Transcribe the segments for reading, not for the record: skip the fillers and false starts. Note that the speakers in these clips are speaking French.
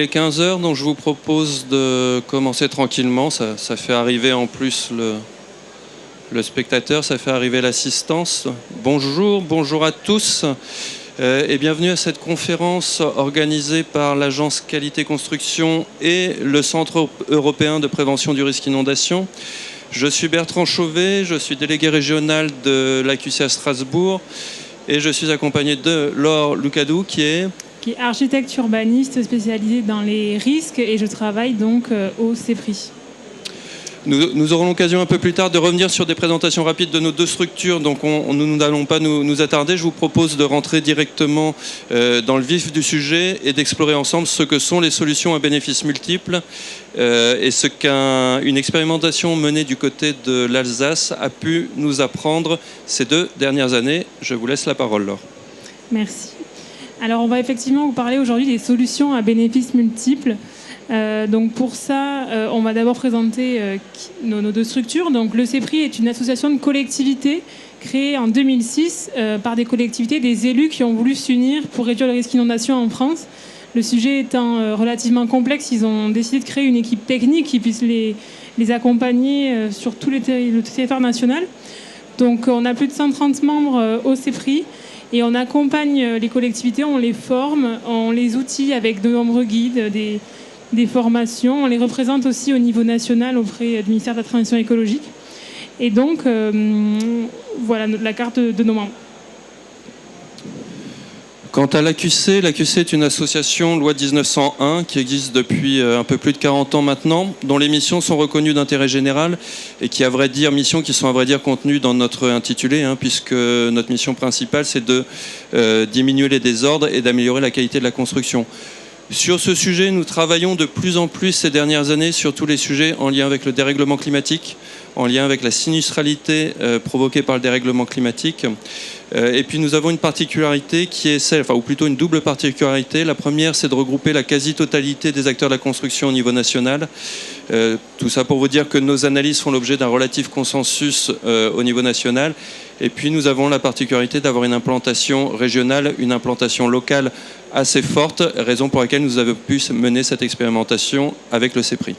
Il est 15 heures, donc je vous propose de commencer tranquillement. Ça fait arriver en plus le spectateur, ça fait arriver l'assistance. Bonjour à tous et bienvenue à cette conférence organisée par l'Agence Qualité Construction et le Centre européen de prévention du risque inondation. Je suis Bertrand Chauvet, je suis délégué régional de l'AQC à Strasbourg et je suis accompagné de Laure Lucadou qui est architecte urbaniste spécialisé dans les risques et je travaille donc au CEPRI. Nous aurons l'occasion un peu plus tard de revenir sur des présentations rapides de nos deux structures, donc nous n'allons pas nous attarder. Je vous propose de rentrer directement dans le vif du sujet et d'explorer ensemble ce que sont les solutions à bénéfices multiples et ce qu'une expérimentation menée du côté de l'Alsace a pu nous apprendre ces 2 dernières années. Je vous laisse la parole, Laure. Merci. Alors on va effectivement vous parler aujourd'hui des solutions à bénéfices multiples. Donc pour ça, on va d'abord présenter nos deux structures. Donc le CEPRI est une association de collectivités créée en 2006 par des collectivités, des élus qui ont voulu s'unir pour réduire le risque d'inondation en France. Le sujet étant relativement complexe, ils ont décidé de créer une équipe technique qui puisse les accompagner sur tout le territoire national. Donc on a plus de 130 membres au CEPRI. Et on accompagne les collectivités, on les forme, on les outille avec de nombreux guides, des formations. On les représente aussi au niveau national auprès du ministère de la Transition écologique. Et donc, voilà la carte de nos membres. Quant à l'AQC, l'AQC est une association loi 1901 qui existe depuis un peu plus de 40 ans maintenant, dont les missions sont reconnues d'intérêt général et qui, missions qui sont à vrai dire contenues dans notre intitulé, puisque notre mission principale c'est de diminuer les désordres et d'améliorer la qualité de la construction. Sur ce sujet, nous travaillons de plus en plus ces dernières années sur tous les sujets en lien avec le dérèglement climatique, en lien avec la sinistralité provoquée par le dérèglement climatique. Et puis nous avons une particularité qui est celle, ou plutôt une double particularité. La première, c'est de regrouper la quasi-totalité des acteurs de la construction au niveau national. Tout ça pour vous dire que nos analyses font l'objet d'un relatif consensus au niveau national. Et puis nous avons la particularité d'avoir une implantation régionale, une implantation locale assez forte, raison pour laquelle nous avons pu mener cette expérimentation avec le CEPRI.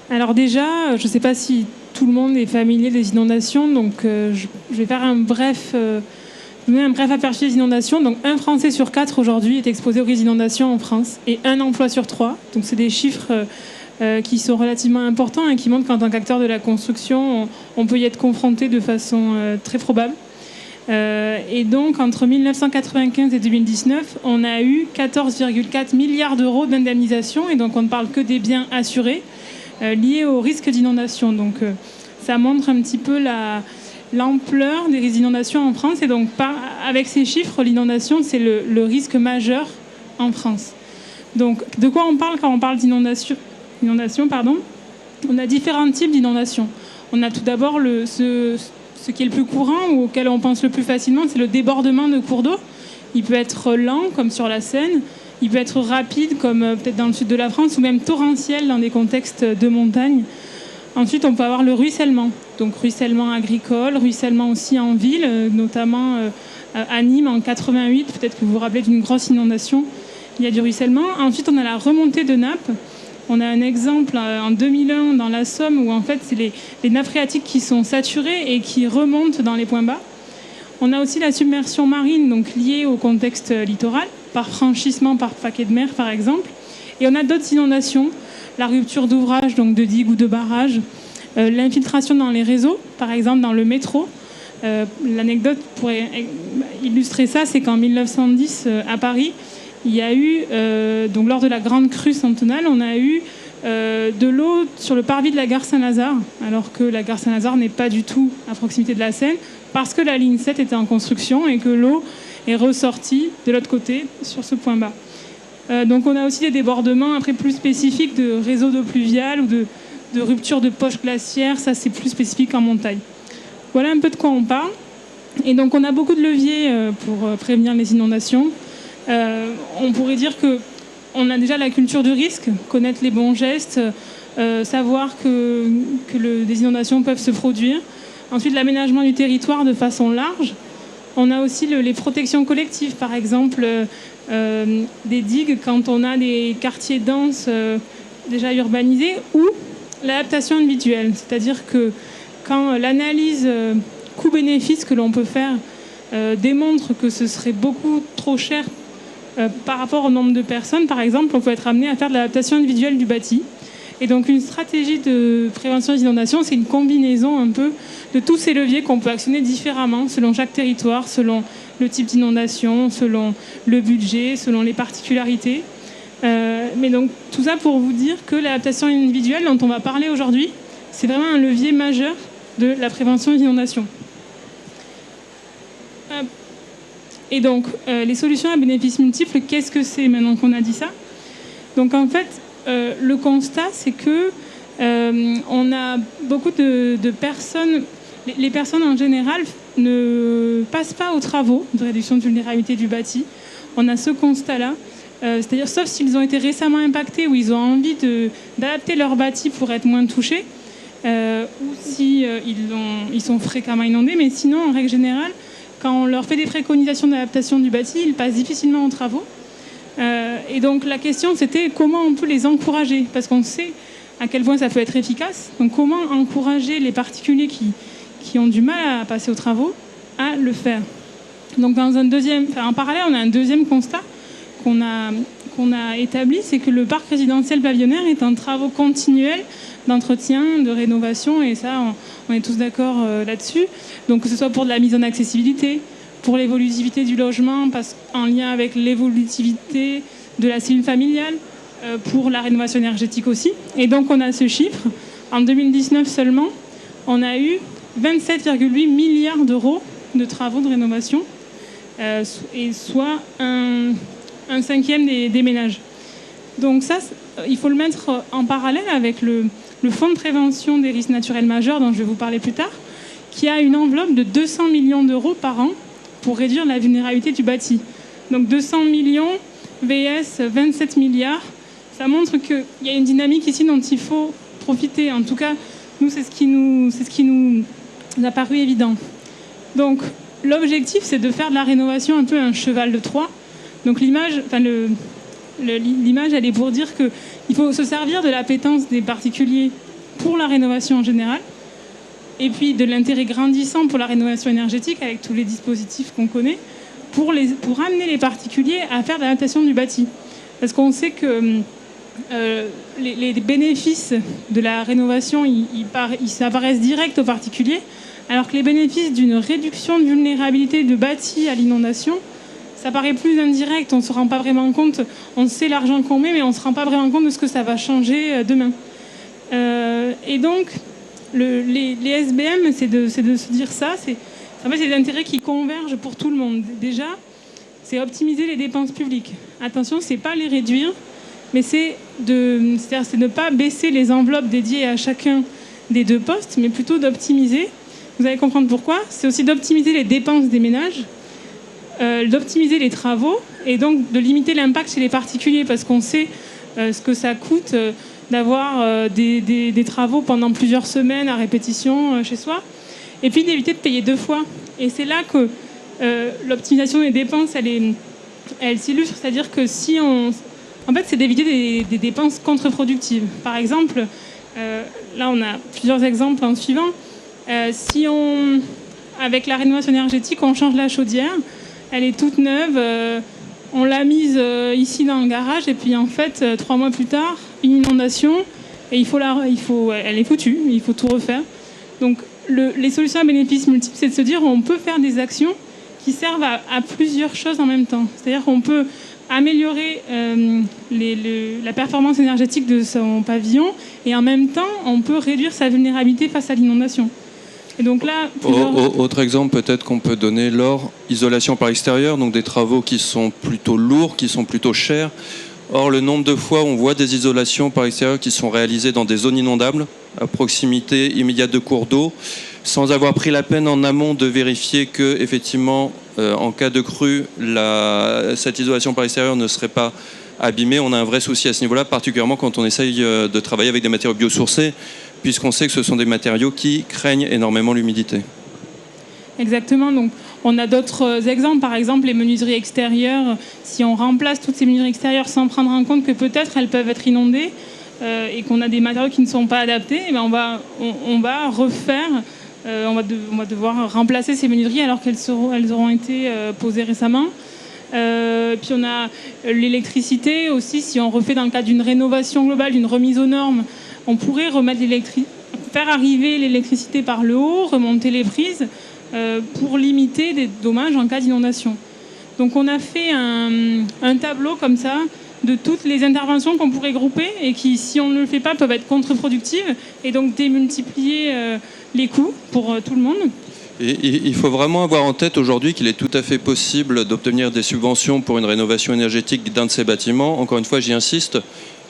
Alors déjà, je ne sais pas si tout le monde est familier des inondations, donc je vais faire donner un bref aperçu des inondations. Donc un Français sur 4 aujourd'hui est exposé aux risques d'inondation en France et un emploi sur 3. Donc c'est des chiffres qui sont relativement importants et qui montrent qu'en tant qu'acteur de la construction, on peut y être confronté de façon très probable. Et donc entre 1995 et 2019, on a eu 14,4 milliards d'euros d'indemnisation et donc on ne parle que des biens assurés liés au risque d'inondation. Donc ça montre un petit peu l'ampleur des risques d'inondation en France et donc avec ces chiffres, l'inondation c'est le risque majeur en France. Donc de quoi on parle quand on parle d'inondation, on a différents types d'inondations. On a tout d'abord ce qui est le plus courant ou auquel on pense le plus facilement, c'est le débordement de cours d'eau. Il peut être lent, comme sur la Seine. Il peut être rapide, comme peut-être dans le sud de la France, ou même torrentiel dans des contextes de montagne. Ensuite, on peut avoir le ruissellement. Donc ruissellement agricole, ruissellement aussi en ville, notamment à Nîmes en 88. Peut-être que vous vous rappelez d'une grosse inondation. Il y a du ruissellement. Ensuite, on a la remontée de nappes. On a un exemple en 2001 dans la Somme où en fait c'est les nappes phréatiques qui sont saturées et qui remontent dans les points bas. On a aussi la submersion marine, donc liée au contexte littoral, par franchissement par paquet de mer par exemple. Et on a d'autres inondations, la rupture d'ouvrages, donc de digues ou de barrages, l'infiltration dans les réseaux, par exemple dans le métro. L'anecdote pourrait illustrer ça, c'est qu'en 1910 à Paris, il y a eu, donc lors de la grande crue centennale, on a eu de l'eau sur le parvis de la gare Saint-Lazare, alors que la gare Saint-Lazare n'est pas du tout à proximité de la Seine, parce que la ligne 7 était en construction et que l'eau est ressortie de l'autre côté sur ce point bas. Donc on a aussi des débordements après plus spécifiques de réseaux d'eau pluviale ou de rupture de poches glaciaires, ça c'est plus spécifique en montagne. Voilà un peu de quoi on parle. Et donc on a beaucoup de leviers pour prévenir les inondations. On pourrait dire qu'on a déjà la culture du risque, connaître les bons gestes, savoir que des inondations peuvent se produire. Ensuite, l'aménagement du territoire de façon large. On a aussi les protections collectives, par exemple des digues quand on a des quartiers denses déjà urbanisés, ou l'adaptation individuelle. C'est-à-dire que quand l'analyse coût-bénéfice que l'on peut faire démontre que ce serait beaucoup trop cher par rapport au nombre de personnes, par exemple, on peut être amené à faire de l'adaptation individuelle du bâti. Et donc une stratégie de prévention des inondations, c'est une combinaison un peu de tous ces leviers qu'on peut actionner différemment selon chaque territoire, selon le type d'inondation, selon le budget, selon les particularités. Mais donc tout ça pour vous dire que l'adaptation individuelle dont on va parler aujourd'hui, c'est vraiment un levier majeur de la prévention des inondations. Et donc les solutions à bénéfices multiples, qu'est-ce que c'est maintenant qu'on a dit ça? Donc en fait, le constat, c'est que on a beaucoup de personnes, les personnes en général ne passent pas aux travaux de réduction de vulnérabilité du bâti. On a ce constat-là, c'est-à-dire sauf s'ils ont été récemment impactés ou ils ont envie d'adapter leur bâti pour être moins touchés, ou si ils sont fréquemment inondés, mais sinon, en règle générale, quand on leur fait des préconisations d'adaptation du bâti, ils passent difficilement aux travaux. Et donc la question, c'était comment on peut les encourager, parce qu'on sait à quel point ça peut être efficace. Donc comment encourager les particuliers qui ont du mal à passer aux travaux à le faire. Donc en parallèle, on a un deuxième constat qu'on a établi, c'est que le parc résidentiel pavillonnaire est en travaux continuels d'entretien, de rénovation, et ça, on est tous d'accord là-dessus. Donc que ce soit pour de la mise en accessibilité, pour l'évolutivité du logement, en lien avec l'évolutivité de la cellule familiale, pour la rénovation énergétique aussi. Et donc on a ce chiffre. En 2019 seulement, on a eu 27,8 milliards d'euros de travaux de rénovation, et soit un cinquième des ménages. Donc ça, il faut le mettre en parallèle avec le Fonds de prévention des risques naturels majeurs, dont je vais vous parler plus tard, qui a une enveloppe de 200 millions d'euros par an pour réduire la vulnérabilité du bâti. Donc 200 millions vs 27 milliards, ça montre qu'il y a une dynamique ici dont il faut profiter. En tout cas, nous, c'est ce qui nous a paru évident. Donc l'objectif, c'est de faire de la rénovation un peu un cheval de Troie. Donc l'image, elle est pour dire qu'il faut se servir de l'appétence des particuliers pour la rénovation en général, et puis de l'intérêt grandissant pour la rénovation énergétique avec tous les dispositifs qu'on connaît, pour amener les particuliers à faire de l'adaptation du bâti. Parce qu'on sait que les bénéfices de la rénovation, ils apparaissent directs aux particuliers, alors que les bénéfices d'une réduction de vulnérabilité de bâti à l'inondation, ça paraît plus indirect, on ne se rend pas vraiment compte, on sait l'argent qu'on met, mais on ne se rend pas vraiment compte de ce que ça va changer demain. Et donc, les SBM, c'est de se dire ça, en fait, c'est des intérêts qui convergent pour tout le monde. Déjà, c'est optimiser les dépenses publiques. Attention, c'est pas les réduire, mais c'est ne pas baisser les enveloppes dédiées à chacun des deux postes, mais plutôt d'optimiser. Vous allez comprendre pourquoi. C'est aussi d'optimiser les dépenses des ménages, d'optimiser les travaux, et donc de limiter l'impact chez les particuliers, parce qu'on sait ce que ça coûte d'avoir des travaux pendant plusieurs semaines à répétition chez soi, et puis d'éviter de payer deux fois. Et c'est là que l'optimisation des dépenses, elle s'illustre, c'est-à-dire que en fait, c'est d'éviter des dépenses contre-productives. Par exemple, là on a plusieurs exemples en suivant. Si avec la rénovation énergétique, on change la chaudière, elle est toute neuve, on l'a mise ici dans le garage, et puis en fait, 3 mois plus tard, une inondation, et elle est foutue, il faut tout refaire. Donc les solutions à bénéfices multiples, c'est de se dire on peut faire des actions qui servent à plusieurs choses en même temps. C'est-à-dire qu'on peut améliorer la performance énergétique de son pavillon, et en même temps, on peut réduire sa vulnérabilité face à l'inondation. Et donc là, autre exemple peut-être qu'on peut donner, isolation par extérieur, donc des travaux qui sont plutôt lourds, qui sont plutôt chers. Or, le nombre de fois où on voit des isolations par extérieur qui sont réalisées dans des zones inondables, à proximité immédiate de cours d'eau, sans avoir pris la peine en amont de vérifier que, effectivement, en cas de crue, cette isolation par extérieur ne serait pas abîmée. On a un vrai souci à ce niveau-là, particulièrement quand on essaye de travailler avec des matériaux biosourcés, puisqu'on sait que ce sont des matériaux qui craignent énormément l'humidité. Exactement. Donc, On a d'autres exemples, par exemple les menuiseries extérieures. Si on remplace toutes ces menuiseries extérieures sans prendre en compte que peut-être elles peuvent être inondées et qu'on a des matériaux qui ne sont pas adaptés, eh bien on va refaire, on va devoir remplacer ces menuiseries alors elles auront été posées récemment. Puis on a l'électricité aussi. Si on refait dans le cadre d'une rénovation globale, d'une remise aux normes, on pourrait faire arriver l'électricité par le haut, remonter les prises pour limiter des dommages en cas d'inondation. Donc on a fait un tableau comme ça de toutes les interventions qu'on pourrait grouper et qui, si on ne le fait pas, peuvent être contre-productives et donc démultiplier les coûts pour tout le monde. Et il faut vraiment avoir en tête aujourd'hui qu'il est tout à fait possible d'obtenir des subventions pour une rénovation énergétique d'un de ces bâtiments. Encore une fois, j'y insiste,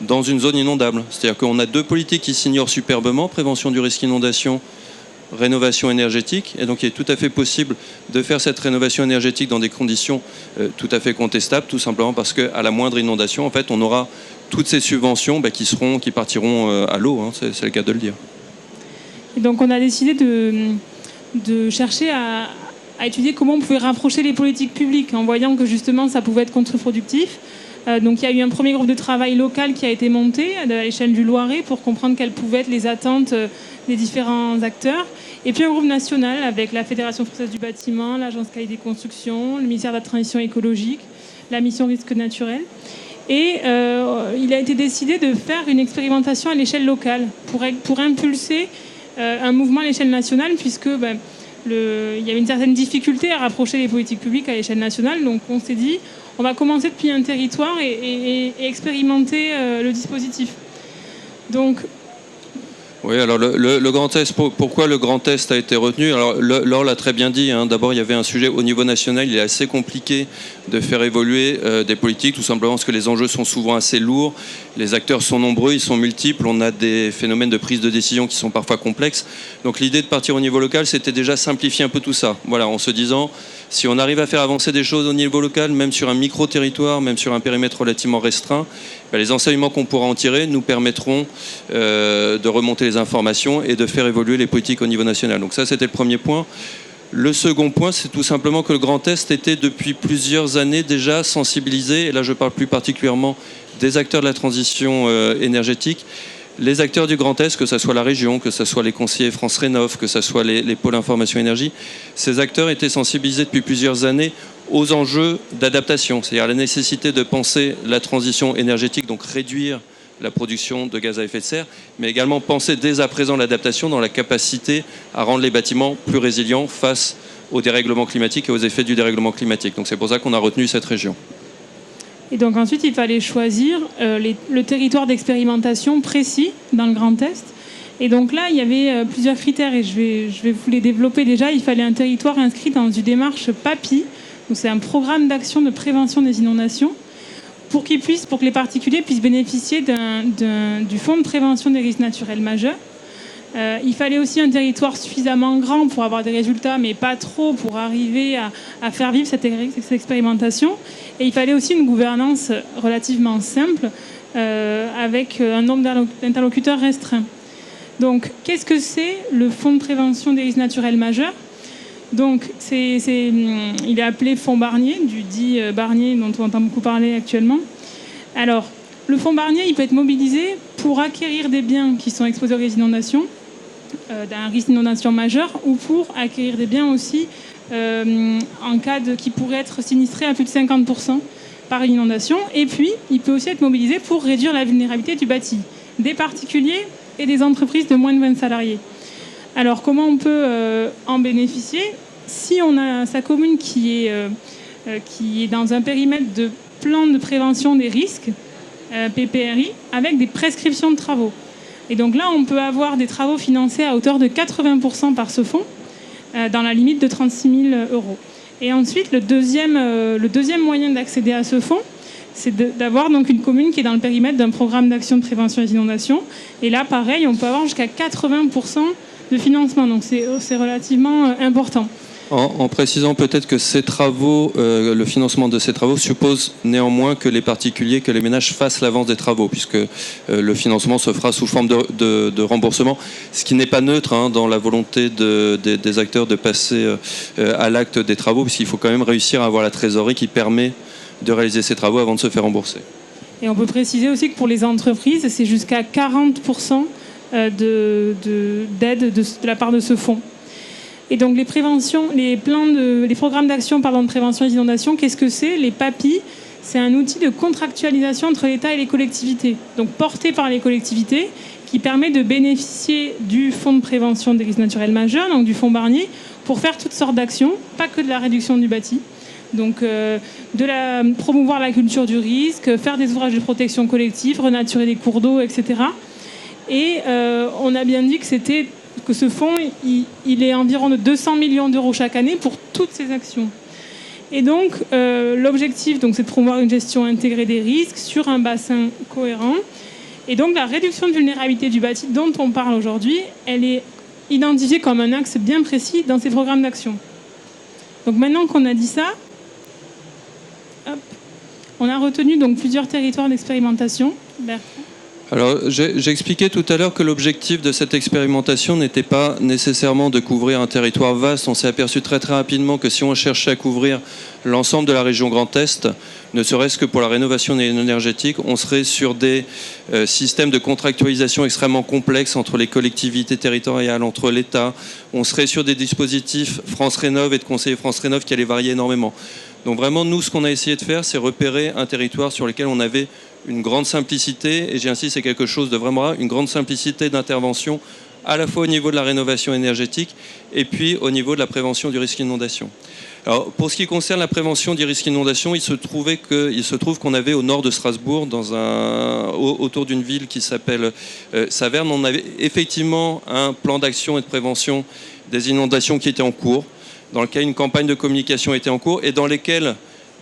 dans une zone inondable. C'est-à-dire qu'on a deux politiques qui s'ignorent superbement, prévention du risque inondation, rénovation énergétique. Et donc il est tout à fait possible de faire cette rénovation énergétique dans des conditions tout à fait contestables, tout simplement parce qu'à la moindre inondation, en fait, on aura toutes ces subventions qui partiront à l'eau, hein, c'est le cas de le dire. Et donc on a décidé de chercher à étudier comment on pouvait rapprocher les politiques publiques en voyant que justement ça pouvait être contre-productif. Donc il y a eu un premier groupe de travail local qui a été monté à l'échelle du Loiret pour comprendre quelles pouvaient être les attentes des différents acteurs. Et puis un groupe national avec la Fédération française du bâtiment, l'Agence qualité des constructions, le ministère de la transition écologique, la mission risque naturel. Et il a été décidé de faire une expérimentation à l'échelle locale pour impulser un mouvement à l'échelle nationale, puisque il y avait une certaine difficulté à rapprocher les politiques publiques à l'échelle nationale. Donc on s'est dit, on va commencer depuis un territoire et expérimenter le dispositif. Donc, oui, alors le Grand Est, pourquoi le Grand Est a été retenu? Alors Laure l'a très bien dit, hein. D'abord il y avait un sujet au niveau national, il est assez compliqué de faire évoluer des politiques, tout simplement parce que les enjeux sont souvent assez lourds, les acteurs sont nombreux, ils sont multiples, on a des phénomènes de prise de décision qui sont parfois complexes. Donc l'idée de partir au niveau local, c'était déjà simplifier un peu tout ça. Voilà, en se disant, si on arrive à faire avancer des choses au niveau local, même sur un micro-territoire, même sur un périmètre relativement restreint, les enseignements qu'on pourra en tirer nous permettront de remonter les informations et de faire évoluer les politiques au niveau national. Donc ça, c'était le premier point. Le second point, c'est tout simplement que le Grand Est était depuis plusieurs années déjà sensibilisé, et là je parle plus particulièrement des acteurs de la transition énergétique, les acteurs du Grand Est, que ce soit la région, que ce soit les conseillers France Rénov', que ce soit les pôles information énergie, ces acteurs étaient sensibilisés depuis plusieurs années aux enjeux d'adaptation, c'est-à-dire à la nécessité de penser la transition énergétique, donc réduire la production de gaz à effet de serre, mais également penser dès à présent l'adaptation dans la capacité à rendre les bâtiments plus résilients face au dérèglement climatique et aux effets du dérèglement climatique. Donc c'est pour ça qu'on a retenu cette région. Et donc ensuite, il fallait choisir le territoire d'expérimentation précis dans le Grand Est. Et donc là, il y avait plusieurs critères et je vais vous les développer déjà. Il fallait un territoire inscrit dans une démarche PAPI. Donc c'est un programme d'action de prévention des inondations pour que les particuliers puissent bénéficier du fonds de prévention des risques naturels majeurs. Il fallait aussi un territoire suffisamment grand pour avoir des résultats, mais pas trop pour arriver à faire vivre cette expérimentation. Et il fallait aussi une gouvernance relativement simple, avec un nombre d'interlocuteurs restreint. Donc, qu'est-ce que c'est le fonds de prévention des risques naturels majeurs? Donc, il est appelé fonds Barnier, du dit Barnier dont on entend beaucoup parler actuellement. Alors, le fonds Barnier, il peut être mobilisé pour acquérir des biens qui sont exposés aux risques d'inondation, d'un risque d'inondation majeur, ou pour acquérir des biens aussi en cas qui pourraient être sinistrés à plus de 50% par une inondation. Et puis, il peut aussi être mobilisé pour réduire la vulnérabilité du bâti, des particuliers et des entreprises de moins de 20 salariés. Alors, comment on peut en bénéficier? Si on a sa commune qui est dans un périmètre de plan de prévention des risques, PPRI, avec des prescriptions de travaux. Et donc là, on peut avoir des travaux financés à hauteur de 80% par ce fonds, dans la limite de 36 000 €. Et ensuite, le deuxième moyen d'accéder à ce fonds, c'est d'avoir donc une commune qui est dans le périmètre d'un programme d'action de prévention des inondations. Et là, pareil, on peut avoir jusqu'à 80% de financement. Donc c'est relativement important. En précisant peut-être que ces travaux, le financement de ces travaux suppose néanmoins que les particuliers, que les ménages fassent l'avance des travaux, puisque le financement se fera sous forme de remboursement, ce qui n'est pas neutre dans la volonté des acteurs de passer à l'acte des travaux, puisqu'il faut quand même réussir à avoir la trésorerie qui permet de réaliser ces travaux avant de se faire rembourser. Et on peut préciser aussi que pour les entreprises, c'est jusqu'à 40% d'aide de la part de ce fonds. Et donc les programmes d'action de prévention des inondations, qu'est-ce que c'est? Les PAPI, c'est un outil de contractualisation entre l'État et les collectivités, donc porté par les collectivités, qui permet de bénéficier du fonds de prévention des risques naturels majeurs, donc du fonds Barnier, pour faire toutes sortes d'actions, pas que de la réduction du bâti. Donc promouvoir la culture du risque, faire des ouvrages de protection collective, renaturer des cours d'eau, etc. Et on a bien dit que ce fonds, il est environ de 200 millions d'euros chaque année pour toutes ces actions. Et donc, l'objectif, c'est de promouvoir une gestion intégrée des risques sur un bassin cohérent. Et donc, la réduction de vulnérabilité du bâti dont on parle aujourd'hui, elle est identifiée comme un axe bien précis dans ces programmes d'action. Donc, maintenant qu'on a dit ça, on a retenu plusieurs territoires d'expérimentation. Bertrand. Alors, j'ai expliqué tout à l'heure que l'objectif de cette expérimentation n'était pas nécessairement de couvrir un territoire vaste. On s'est aperçu très très rapidement que si on cherchait à couvrir l'ensemble de la région Grand Est, ne serait-ce que pour la rénovation énergétique, on serait sur des systèmes de contractualisation extrêmement complexes entre les collectivités territoriales, entre l'État. On serait sur des dispositifs France Rénov' et de conseillers France Rénov' qui allaient varier énormément. Donc vraiment, nous, ce qu'on a essayé de faire, c'est repérer un territoire sur lequel on avait une grande simplicité, et j'insiste, c'est quelque chose de vraiment rare, une grande simplicité d'intervention, à la fois au niveau de la rénovation énergétique et puis au niveau de la prévention du risque d'inondation. Alors, pour ce qui concerne la prévention du risque d'inondation, il se trouve qu'on avait au nord de Strasbourg, autour d'une ville qui s'appelle Saverne, on avait effectivement un plan d'action et de prévention des inondations qui était en cours, dans lequel une campagne de communication était en cours et dans lesquelles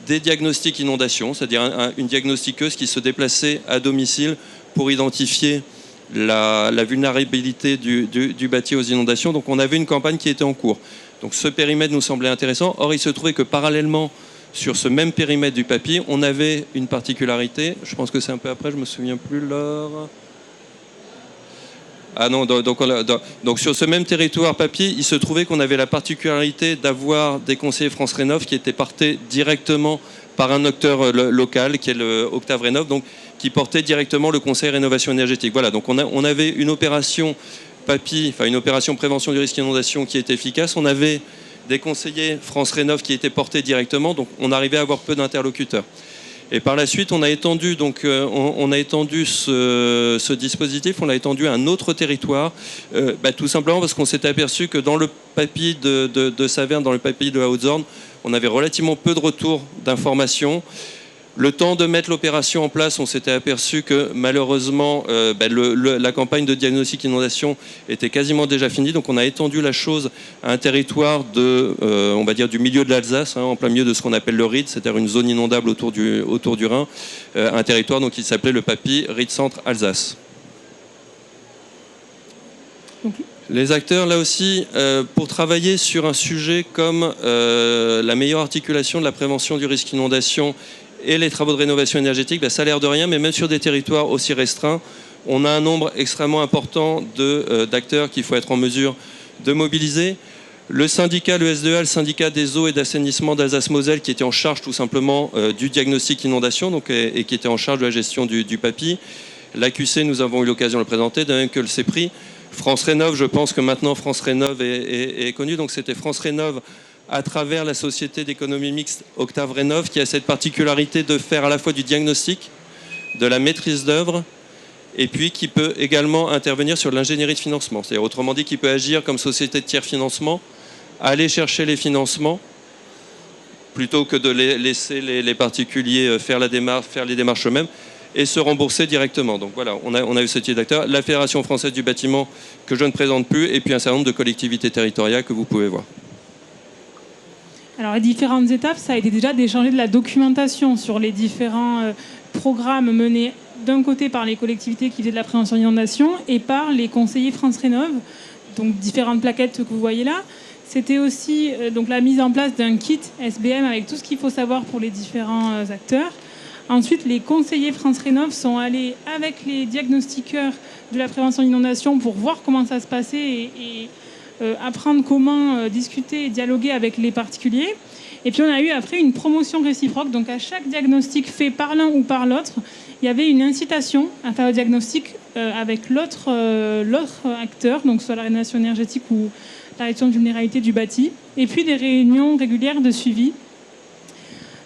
des diagnostics inondation, c'est-à-dire une diagnostiqueuse qui se déplaçait à domicile pour identifier la vulnérabilité du bâti aux inondations. Donc on avait une campagne qui était en cours. Donc ce périmètre nous semblait intéressant. Or, il se trouvait que parallèlement, sur ce même périmètre du papier, on avait une particularité. Je pense que c'est un peu après, je ne me souviens plus l'heure. Ah non, donc sur ce même territoire papier, il se trouvait qu'on avait la particularité d'avoir des conseillers France Rénov' qui étaient portés directement par un acteur local, qui est le Octave Rénov', donc qui portait directement le conseil rénovation énergétique. Voilà, donc on avait une opération papier, enfin une opération prévention du risque d'inondation qui était efficace. On avait des conseillers France Rénov' qui étaient portés directement, donc on arrivait à avoir peu d'interlocuteurs. Et par la suite, on a étendu ce dispositif, on l'a étendu à un autre territoire, tout simplement parce qu'on s'était aperçu que dans le papier de Saverne, dans le papier de la Haute-Zorn, on avait relativement peu de retours d'informations. Le temps de mettre l'opération en place, on s'était aperçu que malheureusement, la campagne de diagnostic inondation était quasiment déjà finie. Donc on a étendu la chose à un territoire on va dire du milieu de l'Alsace, en plein milieu de ce qu'on appelle le Ried, c'est-à-dire une zone inondable autour du Rhin, un territoire donc, qui s'appelait le PAPI Ried Centre Alsace. Les acteurs, là aussi, pour travailler sur un sujet comme la meilleure articulation de la prévention du risque inondation et les travaux de rénovation énergétique, ça a l'air de rien, mais même sur des territoires aussi restreints, on a un nombre extrêmement important d'acteurs qu'il faut être en mesure de mobiliser. Le syndicat, le SDEA, le syndicat des eaux et d'assainissement d'Alsace-Moselle, qui était en charge tout simplement du diagnostic inondation et qui était en charge de la gestion du PAPI. L'AQC, nous avons eu l'occasion de le présenter, de même que le CEPRI. France Rénov', je pense que maintenant France Rénov' est connue, donc c'était France Rénov' à travers la société d'économie mixte Octave Rénov' qui a cette particularité de faire à la fois du diagnostic, de la maîtrise d'œuvre, et puis qui peut également intervenir sur l'ingénierie de financement. C'est-à-dire, autrement dit, qui peut agir comme société de tiers financement, aller chercher les financements, plutôt que de laisser les particuliers faire les démarches eux-mêmes, et se rembourser directement. Donc voilà, on a eu ce type d'acteurs. La Fédération française du bâtiment, que je ne présente plus, et puis un certain nombre de collectivités territoriales que vous pouvez voir. Alors les différentes étapes, ça a été déjà d'échanger de la documentation sur les différents programmes menés d'un côté par les collectivités qui faisaient de la prévention d'inondation et par les conseillers France Rénov', donc différentes plaquettes que vous voyez là. C'était aussi donc la mise en place d'un kit SBM avec tout ce qu'il faut savoir pour les différents acteurs. Ensuite, les conseillers France Rénov sont allés avec les diagnostiqueurs de la prévention d'inondation pour voir comment ça se passait et apprendre comment discuter et dialoguer avec les particuliers. Et puis on a eu après une promotion réciproque. Donc à chaque diagnostic fait par l'un ou par l'autre, il y avait une incitation à faire le diagnostic avec l'autre acteur, donc soit la rénovation énergétique ou la réduction de vulnérabilité du bâti. Et puis des réunions régulières de suivi.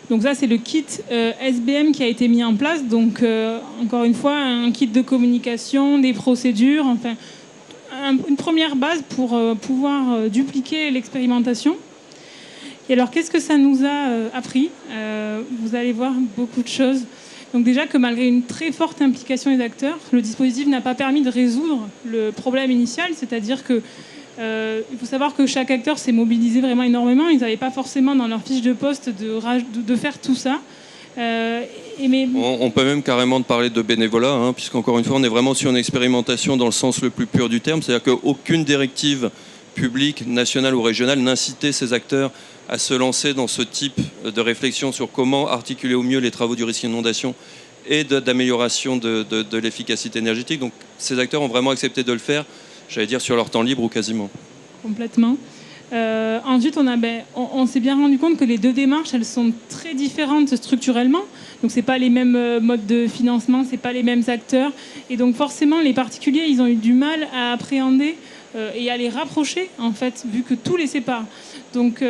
Donc ça, c'est le kit SBM qui a été mis en place. Donc, encore une fois, un kit de communication, des procédures, enfin, une première base pour pouvoir dupliquer l'expérimentation. Et alors, qu'est-ce que ça nous a appris ? Vous allez voir beaucoup de choses. Donc déjà que malgré une très forte implication des acteurs, le dispositif n'a pas permis de résoudre le problème initial, c'est-à-dire que il faut savoir que chaque acteur s'est mobilisé vraiment énormément. Ils n'avaient pas forcément dans leur fiche de poste de faire tout ça. On peut même carrément parler de bénévolat, hein, puisqu'encore une fois, on est vraiment sur une expérimentation dans le sens le plus pur du terme. C'est-à-dire qu'aucune directive publique, nationale ou régionale n'incitait ces acteurs à se lancer dans ce type de réflexion sur comment articuler au mieux les travaux du risque inondation et d'amélioration de l'efficacité énergétique. Donc ces acteurs ont vraiment accepté de le faire, j'allais dire sur leur temps libre ou quasiment. Complètement. Ensuite, on s'est bien rendu compte que les deux démarches, elles sont très différentes structurellement. Donc, c'est pas les mêmes modes de financement, c'est pas les mêmes acteurs. Et donc, forcément, les particuliers, ils ont eu du mal à appréhender et à les rapprocher, en fait, vu que tout les sépare. Donc,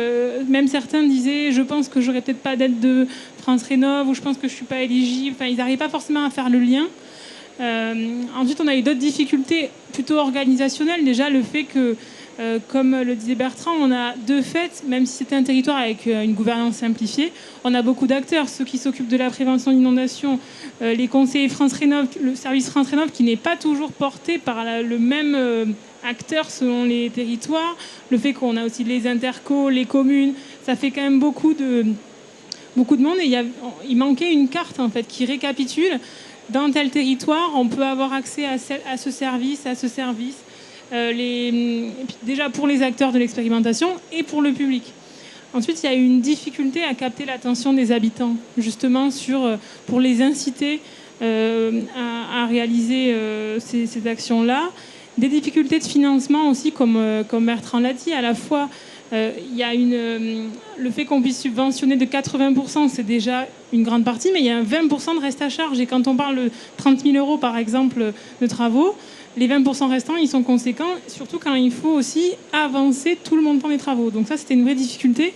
même certains disaient, je pense que j'aurais peut-être pas d'aide de France Rénov, ou je pense que je suis pas éligible. Enfin, ils n'arrivaient pas forcément à faire le lien. Ensuite, on a eu d'autres difficultés plutôt organisationnelles. Déjà, le fait que, comme le disait Bertrand, on a de fait, même si c'était un territoire avec une gouvernance simplifiée, on a beaucoup d'acteurs. Ceux qui s'occupent de la prévention d'inondation, les conseillers France Rénov, le service France Rénov qui n'est pas toujours porté par le même acteur selon les territoires. Le fait qu'on a aussi les intercos, les communes, ça fait quand même beaucoup de monde. Et il manquait une carte en fait qui récapitule. Dans tel territoire, on peut avoir accès à ce service, déjà pour les acteurs de l'expérimentation et pour le public. Ensuite, il y a eu une difficulté à capter l'attention des habitants, justement pour les inciter à réaliser ces actions-là. Des difficultés de financement aussi, comme Bertrand l'a dit, à la fois il y a le fait qu'on puisse subventionner de 80%, c'est déjà une grande partie, mais il y a un 20% de reste à charge. Et quand on parle de 30 000 € par exemple de travaux, les 20% restants, ils sont conséquents, surtout quand il faut aussi avancer tout le montant des travaux. Donc ça, c'était une vraie difficulté.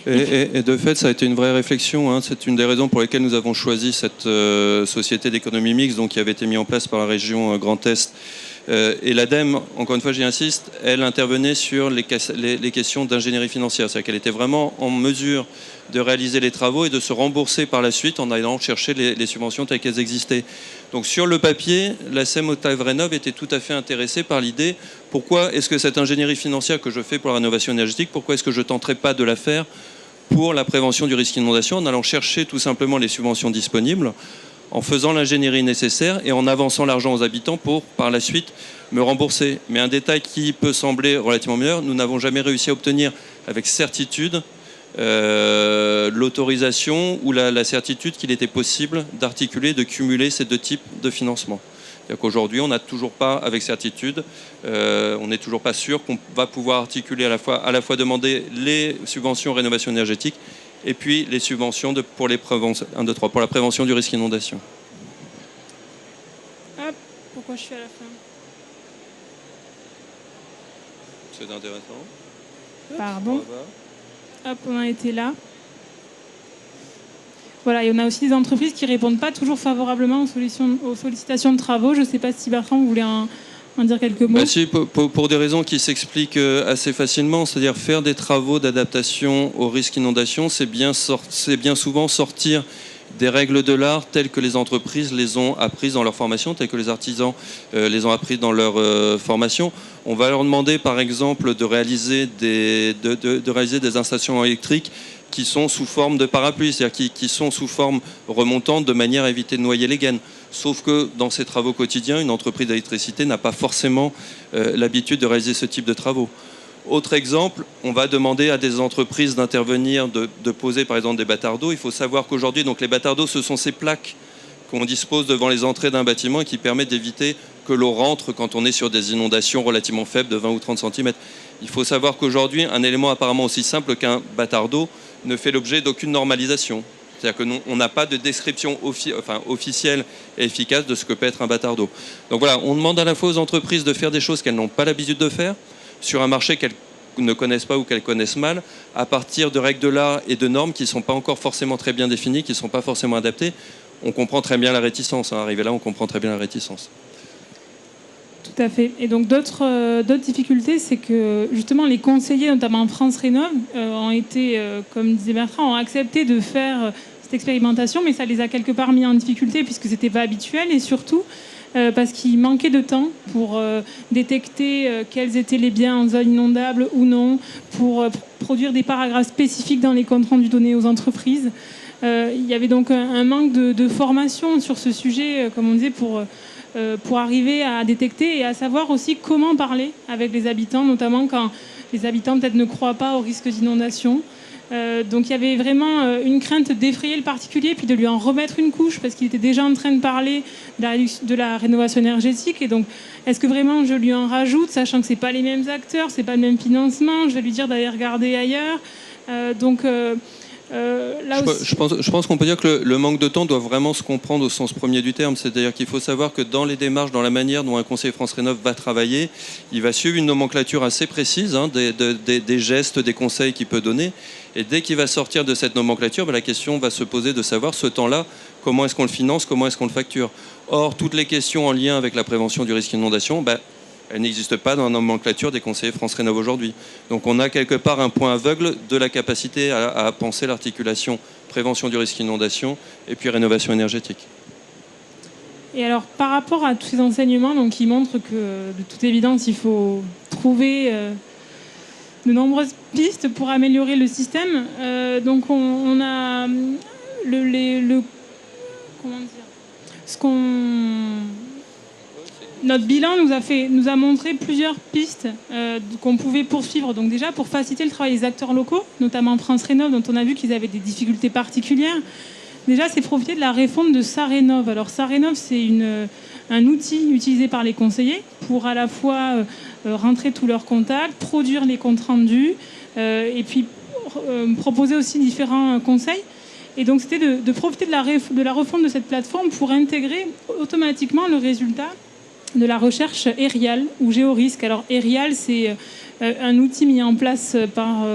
Et de fait, ça a été une vraie réflexion. Hein. C'est une des raisons pour lesquelles nous avons choisi cette société d'économie mixte, donc, qui avait été mise en place par la région Grand Est. Et l'ADEME, encore une fois j'y insiste, elle intervenait sur les questions d'ingénierie financière. C'est-à-dire qu'elle était vraiment en mesure de réaliser les travaux et de se rembourser par la suite en allant chercher les subventions telles qu'elles existaient. Donc sur le papier, la SEM Octave Rénov était tout à fait intéressée par l'idée, pourquoi est-ce que cette ingénierie financière que je fais pour la rénovation énergétique, pourquoi est-ce que je ne tenterais pas de la faire pour la prévention du risque inondation en allant chercher tout simplement les subventions disponibles, en faisant l'ingénierie nécessaire et en avançant l'argent aux habitants pour, par la suite, me rembourser. Mais un détail qui peut sembler relativement mineur, nous n'avons jamais réussi à obtenir avec certitude l'autorisation ou la certitude qu'il était possible d'articuler, de cumuler ces deux types de financement. C'est-à-dire qu'aujourd'hui, on n'a toujours pas, avec certitude, on n'est toujours pas sûr qu'on va pouvoir articuler à la fois demander les subventions rénovation énergétique et puis les subventions pour la prévention du risque inondation. Hop, pourquoi je suis à la fin ? C'est intéressant. Pardon. Hop, on a été là. Voilà, et on a aussi des entreprises qui ne répondent pas toujours favorablement aux sollicitations de travaux. Je ne sais pas si Bertrand voulait en dire quelques mots. Si, pour des raisons qui s'expliquent assez facilement, c'est-à-dire faire des travaux d'adaptation au risque inondation, c'est bien souvent sortir des règles de l'art telles que les entreprises les ont apprises dans leur formation, telles que les artisans les ont apprises dans leur formation. On va leur demander par exemple de réaliser des installations électriques qui sont sous forme de parapluie, c'est-à-dire qui sont sous forme remontante de manière à éviter de noyer les gaines. Sauf que dans ses travaux quotidiens, une entreprise d'électricité n'a pas forcément l'habitude de réaliser ce type de travaux. Autre exemple, on va demander à des entreprises d'intervenir, de poser par exemple des bâtards d'eau. Il faut savoir qu'aujourd'hui, donc, les bâtards d'eau, ce sont ces plaques qu'on dispose devant les entrées d'un bâtiment et qui permettent d'éviter que l'eau rentre quand on est sur des inondations relativement faibles de 20 ou 30 cm. Il faut savoir qu'aujourd'hui, un élément apparemment aussi simple qu'un bâtard d'eau ne fait l'objet d'aucune normalisation. C'est-à-dire qu'on n'a pas de description officielle et efficace de ce que peut être un bâtard d'eau. Donc voilà, on demande à la fois aux entreprises de faire des choses qu'elles n'ont pas l'habitude de faire, sur un marché qu'elles ne connaissent pas ou qu'elles connaissent mal, à partir de règles de l'art et de normes qui ne sont pas encore forcément très bien définies, qui ne sont pas forcément adaptées. On comprend très bien la réticence. Arrivé là, on comprend très bien la réticence. Tout à fait. Et donc d'autres difficultés, c'est que justement les conseillers, notamment France Rénov, ont été, comme disait Bertrand, ont accepté de faire cette expérimentation, mais ça les a quelque part mis en difficulté puisque c'était pas habituel et surtout parce qu'il manquait de temps pour détecter quels étaient les biens en zone inondable ou non, pour produire des paragraphes spécifiques dans les comptes rendus donnés aux entreprises. Il y avait donc un manque de formation sur ce sujet, comme on disait, pour arriver à détecter et à savoir aussi comment parler avec les habitants, notamment quand les habitants peut-être ne croient pas au risque d'inondation. Donc il y avait vraiment une crainte d'effrayer le particulier puis de lui en remettre une couche parce qu'il était déjà en train de parler de la rénovation énergétique. Et donc est-ce que vraiment je lui en rajoute, sachant que ce n'est pas les mêmes acteurs, ce n'est pas le même financement, je vais lui dire d'aller regarder ailleurs. Là aussi... je pense qu'on peut dire que le manque de temps doit vraiment se comprendre au sens premier du terme. C'est-à-dire qu'il faut savoir que dans les démarches, dans la manière dont un conseiller France Rénov va travailler, il va suivre une nomenclature assez précise des gestes, des conseils qu'il peut donner. Et dès qu'il va sortir de cette nomenclature, la question va se poser de savoir ce temps-là, comment est-ce qu'on le finance, comment est-ce qu'on le facture. Or, toutes les questions en lien avec la prévention du risque d'inondation, elle n'existe pas dans la nomenclature des conseillers France Rénov aujourd'hui. Donc on a quelque part un point aveugle de la capacité à penser l'articulation prévention du risque d'inondation et puis rénovation énergétique. Et alors par rapport à tous ces enseignements donc, qui montrent que de toute évidence il faut trouver de nombreuses pistes pour améliorer le système, donc on a comment dire, notre bilan nous a montré plusieurs pistes qu'on pouvait poursuivre. Donc déjà, pour faciliter le travail des acteurs locaux, notamment France Rénov, dont on a vu qu'ils avaient des difficultés particulières. Déjà, c'est profiter de la réforme de SARénov. Alors SARénov, c'est un outil utilisé par les conseillers pour à la fois rentrer tous leurs contacts, produire les comptes rendus et puis proposer aussi différents conseils. Et donc, c'était de profiter de la refonte de cette plateforme pour intégrer automatiquement le résultat de la recherche ERIAL ou Géorisque. Alors ERIAL, c'est un outil mis en place par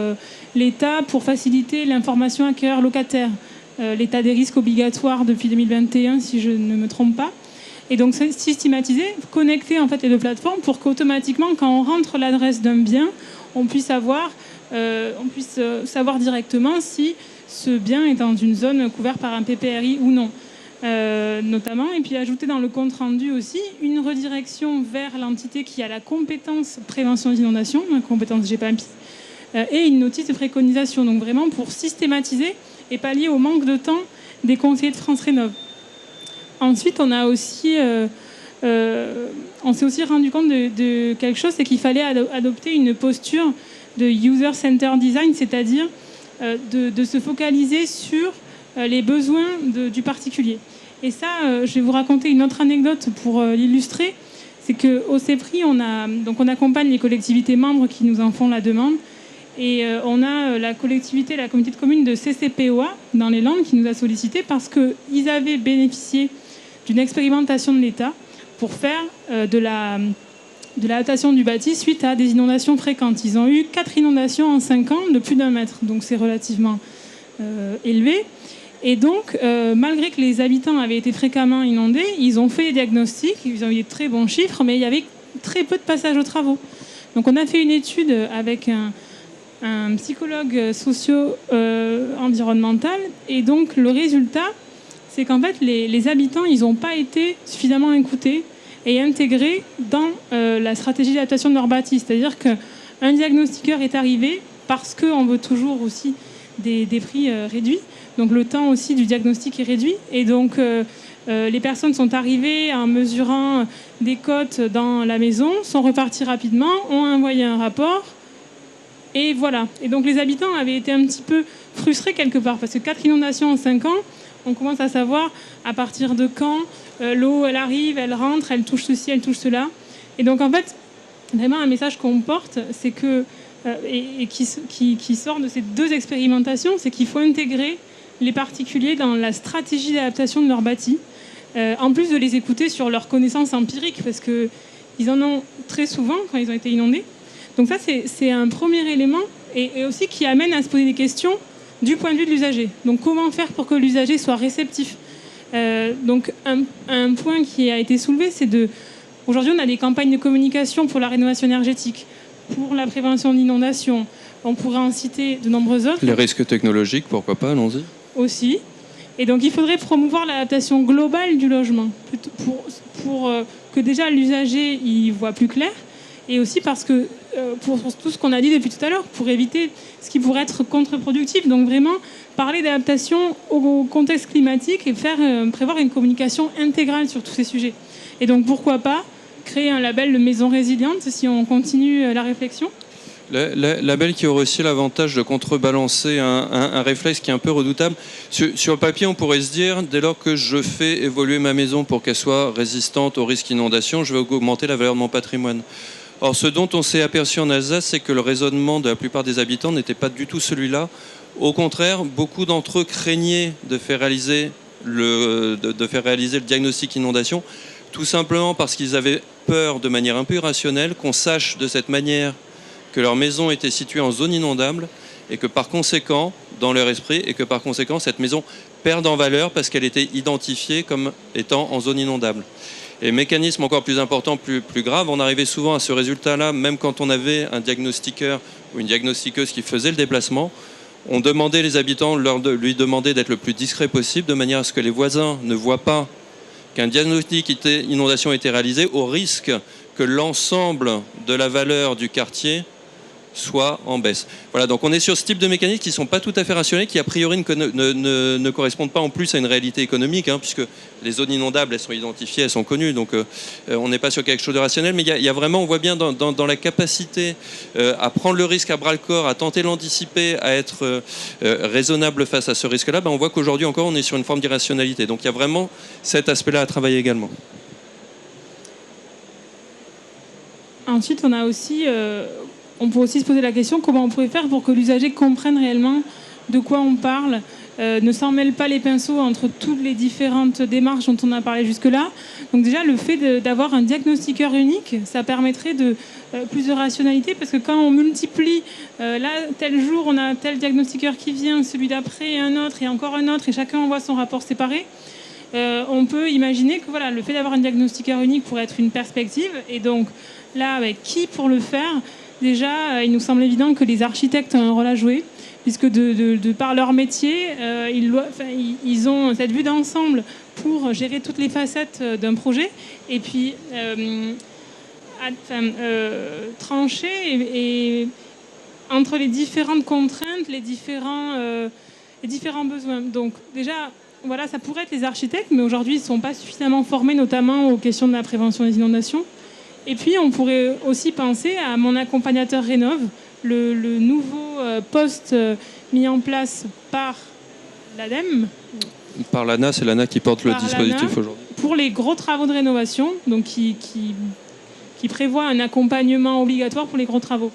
l'État pour faciliter l'information acquéreur-locataire. L'état des risques obligatoire depuis 2021, si je ne me trompe pas. Et donc c'est systématisé, connecter en fait les deux plateformes pour qu'automatiquement, quand on rentre l'adresse d'un bien, on puisse savoir directement si ce bien est dans une zone couverte par un PPRI ou non. Notamment, et puis ajouter dans le compte rendu aussi une redirection vers l'entité qui a la compétence prévention des inondations, la compétence GEPAMI, et une notice de préconisation. Donc vraiment pour systématiser et pallier au manque de temps des conseillers de France Rénov. Ensuite, on s'est aussi rendu compte de quelque chose, c'est qu'il fallait adopter une posture de user-centered design, c'est-à-dire de se focaliser sur les besoins du particulier. Et ça, je vais vous raconter une autre anecdote pour l'illustrer. C'est qu'au CEPRI, on accompagne les collectivités membres qui nous en font la demande. Et on a la communauté de communes de CCPOA dans les Landes qui nous a sollicité parce qu'ils avaient bénéficié d'une expérimentation de l'État pour faire de la datation du bâti suite à des inondations fréquentes. Ils ont eu 4 inondations en 5 ans de plus d'1 mètre. Donc c'est relativement élevé. Et donc, malgré que les habitants avaient été fréquemment inondés, ils ont fait des diagnostics, ils ont eu de très bons chiffres, mais il y avait très peu de passages aux travaux. Donc on a fait une étude avec un psychologue socio-environnemental, et donc le résultat, c'est qu'en fait, les habitants, ils n'ont pas été suffisamment écoutés et intégrés dans la stratégie d'adaptation de leur bâti. C'est-à-dire qu'un diagnostiqueur est arrivé parce qu'on veut toujours aussi des prix réduits. Donc le temps aussi du diagnostic est réduit. Et donc les personnes sont arrivées en mesurant des cotes dans la maison, sont reparties rapidement, ont envoyé un rapport. Et voilà. Et donc les habitants avaient été un petit peu frustrés quelque part, parce que 4 inondations en 5 ans, on commence à savoir à partir de quand l'eau, elle arrive, elle rentre, elle touche ceci, elle touche cela. Et donc en fait, vraiment un message qu'on porte, c'est que, et qui sort de ces 2 expérimentations, c'est qu'il faut intégrer les particuliers dans la stratégie d'adaptation de leur bâti, en plus de les écouter sur leurs connaissances empiriques, parce qu'ils en ont très souvent quand ils ont été inondés. Donc ça, c'est un premier élément, et aussi qui amène à se poser des questions du point de vue de l'usager. Donc comment faire pour que l'usager soit réceptif ? Donc un point qui a été soulevé, c'est aujourd'hui on a des campagnes de communication pour la rénovation énergétique, pour la prévention d'inondations, on pourrait en citer de nombreux autres. Les risques technologiques, pourquoi pas, allons-y. Aussi. Et donc il faudrait promouvoir l'adaptation globale du logement, pour que déjà l'usager y voit plus clair, et aussi parce que, pour tout ce qu'on a dit depuis tout à l'heure, pour éviter ce qui pourrait être contre-productif. Donc vraiment parler d'adaptation au contexte climatique et prévoir une communication intégrale sur tous ces sujets. Et donc pourquoi pas créer un label de maison résiliente si on continue la réflexion. Label qui aurait aussi l'avantage de contrebalancer un réflexe qui est un peu redoutable. Sur le papier, on pourrait se dire, dès lors que je fais évoluer ma maison pour qu'elle soit résistante au risque d'inondation, je vais augmenter la valeur de mon patrimoine. Or, ce dont on s'est aperçu en Alsace, c'est que le raisonnement de la plupart des habitants n'était pas du tout celui-là. Au contraire, beaucoup d'entre eux craignaient de faire réaliser le diagnostic inondation, tout simplement parce qu'ils avaient peur, de manière un peu irrationnelle, qu'on sache de cette manière que leur maison était située en zone inondable, et que par conséquent, dans leur esprit, et que par conséquent, cette maison perde en valeur parce qu'elle était identifiée comme étant en zone inondable. Et mécanisme encore plus important, plus grave, on arrivait souvent à ce résultat-là, même quand on avait un diagnostiqueur ou une diagnostiqueuse qui faisait le déplacement. On demandait les habitants, lui demander d'être le plus discret possible, de manière à ce que les voisins ne voient pas qu'un diagnostic inondation était réalisé, au risque que l'ensemble de la valeur du quartier soit en baisse. Voilà, donc on est sur ce type de mécanismes qui ne sont pas tout à fait rationnels, qui a priori ne correspondent pas en plus à une réalité économique, puisque les zones inondables, elles sont identifiées, elles sont connues, donc on n'est pas sur quelque chose de rationnel, mais il y a vraiment, on voit bien dans la capacité à prendre le risque à bras-le-corps, à tenter l'anticiper, à être raisonnable face à ce risque-là, on voit qu'aujourd'hui encore on est sur une forme d'irrationalité. Donc il y a vraiment cet aspect-là à travailler également. Ensuite, on a aussi... on peut aussi se poser la question comment on pourrait faire pour que l'usager comprenne réellement de quoi on parle, ne s'en mêle pas les pinceaux entre toutes les différentes démarches dont on a parlé jusque-là. Donc déjà, le fait d'avoir un diagnostiqueur unique, ça permettrait plus de rationalité, parce que quand on multiplie, là, tel jour, on a tel diagnostiqueur qui vient, celui d'après, un autre, et encore un autre, et chacun envoie son rapport séparé, on peut imaginer que voilà, le fait d'avoir un diagnostiqueur unique pourrait être une perspective, et donc là, avec qui pour le faire ? Déjà, il nous semble évident que les architectes ont un rôle à jouer, puisque de par leur métier, ils ont cette vue d'ensemble pour gérer toutes les facettes d'un projet, et puis trancher et entre les différentes contraintes, les différents besoins. Donc déjà, voilà, ça pourrait être les architectes, mais aujourd'hui, ils ne sont pas suffisamment formés, notamment aux questions de la prévention des inondations. Et puis, on pourrait aussi penser à mon accompagnateur Rénov', le nouveau poste mis en place par l'ADEME. Par l'ANA, c'est l'ANA qui porte le dispositif aujourd'hui. Pour les gros travaux de rénovation, donc qui prévoit un accompagnement obligatoire pour les gros travaux.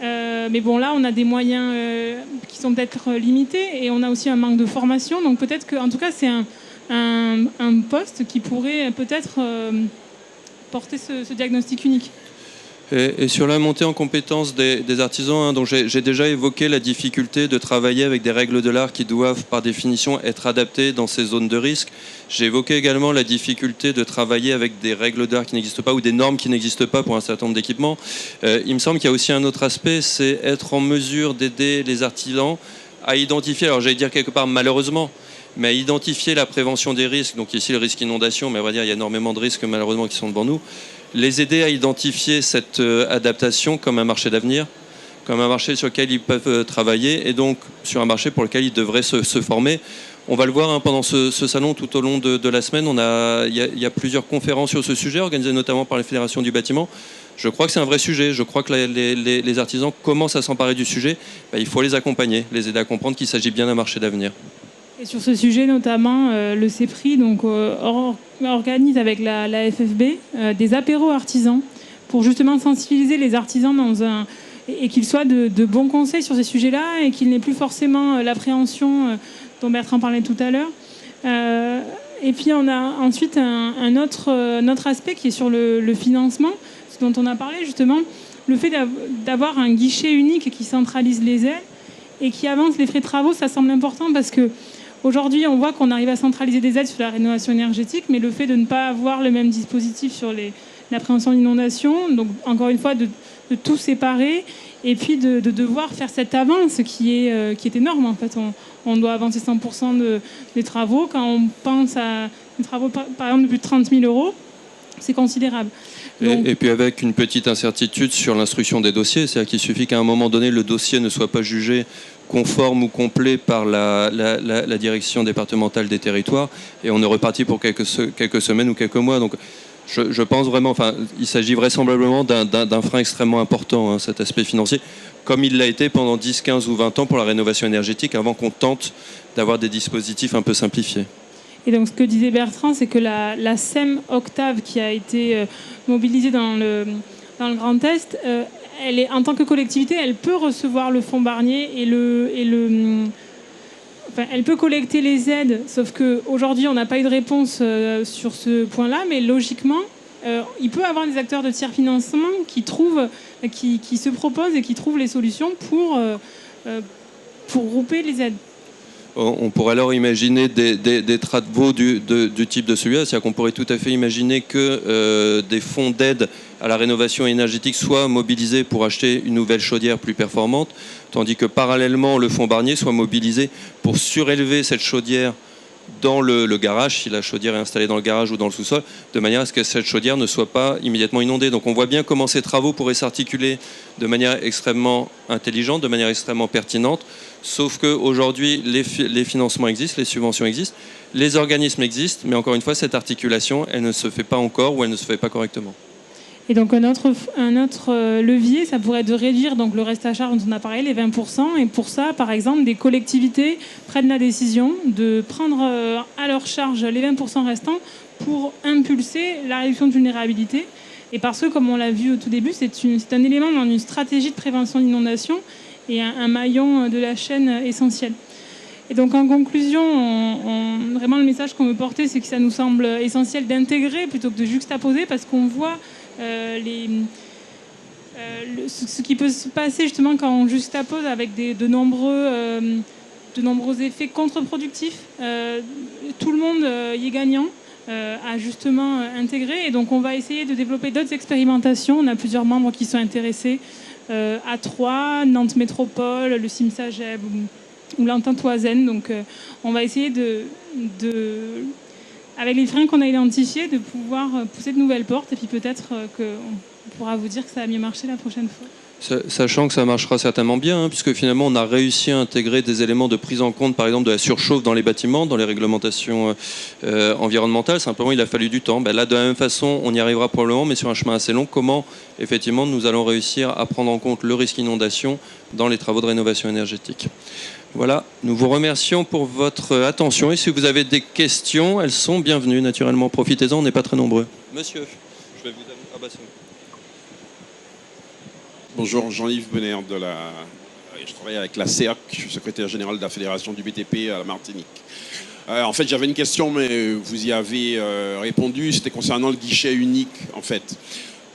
Mais bon, là, on a des moyens qui sont peut-être limités, et on a aussi un manque de formation. Donc peut-être que, en tout cas, c'est un poste qui pourrait peut-être... porter ce diagnostic unique. Et sur la montée en compétence des artisans, donc j'ai déjà évoqué la difficulté de travailler avec des règles de l'art qui doivent par définition être adaptées dans ces zones de risque. J'ai évoqué également la difficulté de travailler avec des règles d'art qui n'existent pas ou des normes qui n'existent pas pour un certain nombre d'équipements. Il me semble qu'il y a aussi un autre aspect, c'est être en mesure d'aider les artisans à identifier, alors j'allais dire quelque part malheureusement, mais à identifier la prévention des risques, donc ici le risque inondation, mais à vrai dire il y a énormément de risques malheureusement qui sont devant nous, les aider à identifier cette adaptation comme un marché d'avenir, comme un marché sur lequel ils peuvent travailler, et donc sur un marché pour lequel ils devraient se former. On va le voir pendant ce salon tout au long de la semaine. Il y a plusieurs conférences sur ce sujet, organisées notamment par les fédérations du bâtiment. Je crois que c'est un vrai sujet. Je crois que les artisans commencent à s'emparer du sujet. Il faut les accompagner, les aider à comprendre qu'il s'agit bien d'un marché d'avenir. Et sur ce sujet, notamment, le CEPRI organise avec la FFB des apéros artisans pour justement sensibiliser les artisans et qu'ils soient de bons conseils sur ces sujets-là et qu'il n'ait plus forcément l'appréhension dont Bertrand parlait tout à l'heure. Et puis on a ensuite un autre aspect qui est sur le financement, ce dont on a parlé justement, le fait d'avoir un guichet unique qui centralise les aides et qui avance les frais de travaux. Ça semble important parce que aujourd'hui, on voit qu'on arrive à centraliser des aides sur la rénovation énergétique, mais le fait de ne pas avoir le même dispositif sur la prévention d'inondation, donc encore une fois de tout séparer, et puis de devoir faire cette avance qui est énorme. En fait, on doit avancer 100% des travaux. Quand on pense à des travaux, par exemple, de plus de 30 000 €, c'est considérable. Et puis avec une petite incertitude sur l'instruction des dossiers, c'est-à-dire qu'il suffit qu'à un moment donné, le dossier ne soit pas jugé conforme ou complet par la direction départementale des territoires, et on est reparti pour quelques semaines ou quelques mois. Donc je pense vraiment, il s'agit vraisemblablement d'un frein extrêmement important, cet aspect financier, comme il l'a été pendant 10, 15 ou 20 ans pour la rénovation énergétique, avant qu'on tente d'avoir des dispositifs un peu simplifiés. Et donc ce que disait Bertrand, c'est que la SEM Octave qui a été mobilisée dans le Grand Est, en tant que collectivité, elle peut recevoir le fonds Barnier elle peut collecter les aides, sauf qu'aujourd'hui, on n'a pas eu de réponse sur ce point-là, mais logiquement, il peut y avoir des acteurs de tiers financement qui se proposent et qui trouvent les solutions pour grouper les aides. On pourrait alors imaginer des travaux du type de celui-là, c'est-à-dire qu'on pourrait tout à fait imaginer que des fonds d'aide à la rénovation énergétique soient mobilisés pour acheter une nouvelle chaudière plus performante, tandis que parallèlement le fonds Barnier soit mobilisé pour surélever cette chaudière dans le garage, si la chaudière est installée dans le garage ou dans le sous-sol, de manière à ce que cette chaudière ne soit pas immédiatement inondée. Donc on voit bien comment ces travaux pourraient s'articuler de manière extrêmement intelligente, de manière extrêmement pertinente, sauf qu'aujourd'hui, les financements existent, les subventions existent, les organismes existent, mais encore une fois, cette articulation, elle ne se fait pas encore ou elle ne se fait pas correctement. Et donc un autre levier, ça pourrait être de réduire donc le reste à charge dont on a parlé, les 20%. Et pour ça, par exemple, des collectivités prennent la décision de prendre à leur charge les 20% restants pour impulser la réduction de vulnérabilité. Et parce que, comme on l'a vu au tout début, c'est un élément dans une stratégie de prévention d'inondation et un maillon de la chaîne essentiel. Et donc en conclusion, vraiment le message qu'on veut porter, c'est que ça nous semble essentiel d'intégrer plutôt que de juxtaposer, parce qu'on voit ce qui peut se passer justement quand on juxtapose avec de nombreux effets contre-productifs. Tout le monde y est gagnant à justement intégrer, et donc on va essayer de développer d'autres expérimentations. On a plusieurs membres qui sont intéressés à Troyes, Nantes Métropole, le CIMSAGEB ou l'entente Oisem. Donc on va essayer avec les freins qu'on a identifiés, de pouvoir pousser de nouvelles portes, et puis peut-être qu'on pourra vous dire que ça a mieux marché la prochaine fois. Sachant que ça marchera certainement bien, puisque finalement on a réussi à intégrer des éléments de prise en compte, par exemple de la surchauffe dans les bâtiments, dans les réglementations environnementales. Simplement, il a fallu du temps. Là, de la même façon, on y arrivera probablement, mais sur un chemin assez long. Comment, effectivement, nous allons réussir à prendre en compte le risque inondation dans les travaux de rénovation énergétique. Voilà, nous vous remercions pour votre attention, et si vous avez des questions, elles sont bienvenues, naturellement. Profitez-en, on n'est pas très nombreux. Monsieur, je vais vous donner... Ah bah c'est bon. Bonjour, Jean-Yves Benner je travaille avec la CERC, je suis secrétaire général de la Fédération du BTP à la Martinique. En fait, j'avais une question, mais vous y avez répondu, c'était concernant le guichet unique, en fait.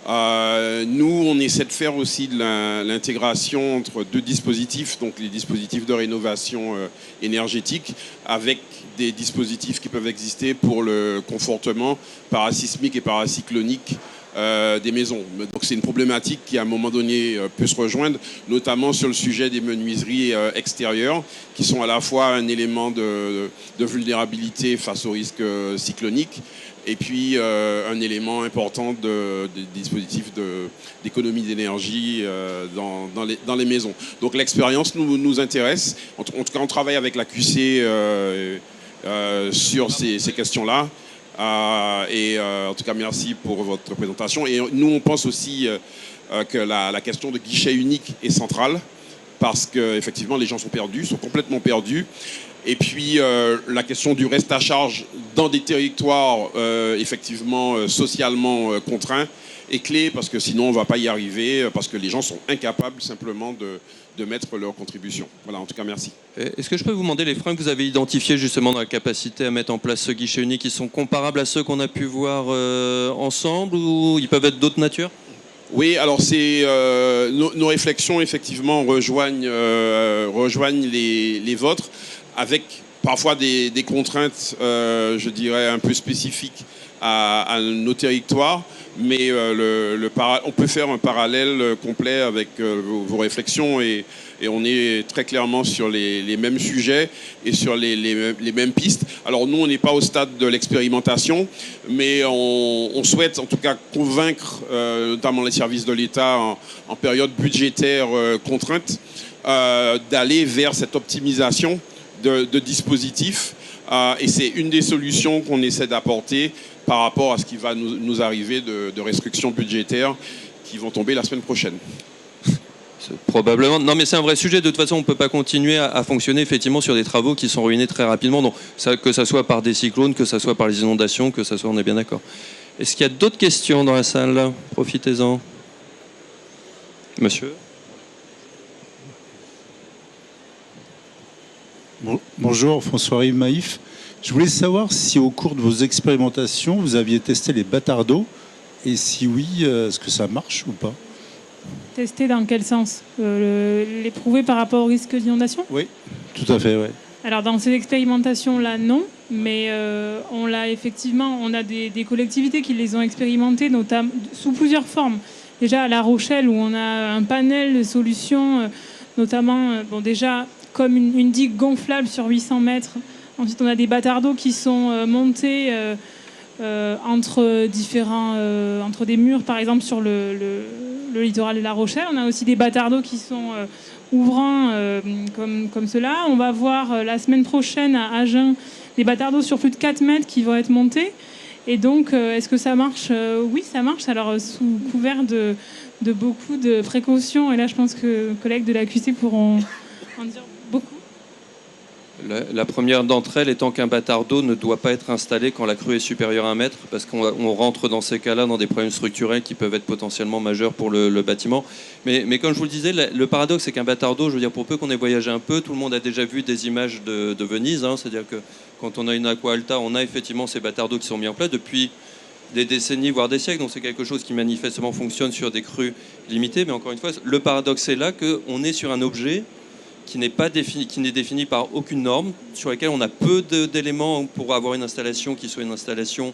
Nous, on essaie de faire aussi de l'intégration entre deux dispositifs, donc les dispositifs de rénovation énergétique, avec des dispositifs qui peuvent exister pour le confortement parasismique et paracyclonique des maisons. Donc c'est une problématique qui à un moment donné peut se rejoindre, notamment sur le sujet des menuiseries extérieures, qui sont à la fois un élément de vulnérabilité face au risque cyclonique, et puis un élément important des dispositifs d'économie d'énergie dans les maisons. Donc l'expérience nous intéresse. En tout cas, on travaille avec la QC sur ces questions-là. En tout cas, merci pour votre présentation. Et nous, on pense aussi que la question de guichet unique est centrale parce qu'effectivement, les gens sont perdus, sont complètement perdus. Et puis, la question du reste à charge dans des territoires effectivement socialement contraints est clé parce que sinon, on ne va pas y arriver parce que les gens sont incapables simplement de mettre leur contribution. Voilà, en tout cas, merci. Est-ce que je peux vous demander les freins que vous avez identifiés justement dans la capacité à mettre en place ce guichet unique, qui sont comparables à ceux qu'on a pu voir ensemble ou ils peuvent être d'autres natures ? Oui, alors nos réflexions effectivement rejoignent les vôtres avec parfois des contraintes, je dirais, un peu spécifiques à nos territoires. Mais on peut faire un parallèle complet avec vos réflexions et on est très clairement sur les mêmes sujets et sur les mêmes pistes. Alors nous, on n'est pas au stade de l'expérimentation, mais on souhaite en tout cas convaincre notamment les services de l'État en période budgétaire contrainte d'aller vers cette optimisation de dispositifs. Et c'est une des solutions qu'on essaie d'apporter par rapport à ce qui va nous arriver de restrictions budgétaires qui vont tomber la semaine prochaine. Probablement. Non, mais c'est un vrai sujet. De toute façon, on ne peut pas continuer à fonctionner effectivement sur des travaux qui sont ruinés très rapidement. Donc, que ça soit par des cyclones, que ça soit par les inondations, que ça soit, on est bien d'accord. Est-ce qu'il y a d'autres questions dans la salle ? Profitez-en. Monsieur ? Bonjour, François-Yves Maïf. Je voulais savoir si au cours de vos expérimentations, vous aviez testé les bâtards d'eau et si oui, est-ce que ça marche ou pas ? Tester dans quel sens ? L'éprouver par rapport au risque d'inondation ? Oui, tout à fait, oui. Alors dans ces expérimentations-là, non, mais on a des collectivités qui les ont expérimentées, notamment sous plusieurs formes. Déjà à La Rochelle, où on a un panel de solutions, notamment, déjà comme une digue gonflable sur 800 mètres. Ensuite, on a des bâtards d'eau qui sont montés entre des murs, par exemple, sur le littoral de La Rochelle. On a aussi des bâtards d'eau qui sont ouvrants comme cela. On va voir la semaine prochaine à Agen des bâtards d'eau sur plus de 4 mètres qui vont être montés. Et donc, est-ce que ça marche ? Oui, ça marche. Alors, sous couvert de beaucoup de précautions. Et là, je pense que les collègues de la QC pourront en dire beaucoup. La première d'entre elles étant qu'un bâtard d'eau ne doit pas être installé quand la crue est supérieure à 1 mètre, parce qu'on rentre dans ces cas-là dans des problèmes structurels qui peuvent être potentiellement majeurs pour le bâtiment. Mais comme je vous le disais, le paradoxe, c'est qu'un bâtard d'eau, je veux dire, pour peu qu'on ait voyagé un peu, tout le monde a déjà vu des images de Venise. C'est-à-dire que quand on a une aqua alta, on a effectivement ces bâtards d'eau qui sont mis en place depuis des décennies, voire des siècles. Donc c'est quelque chose qui manifestement fonctionne sur des crues limitées. Mais encore une fois, le paradoxe est là qu'on est sur un objet qui n'est défini par aucune norme, sur laquelle on a peu d'éléments pour avoir une installation qui soit une installation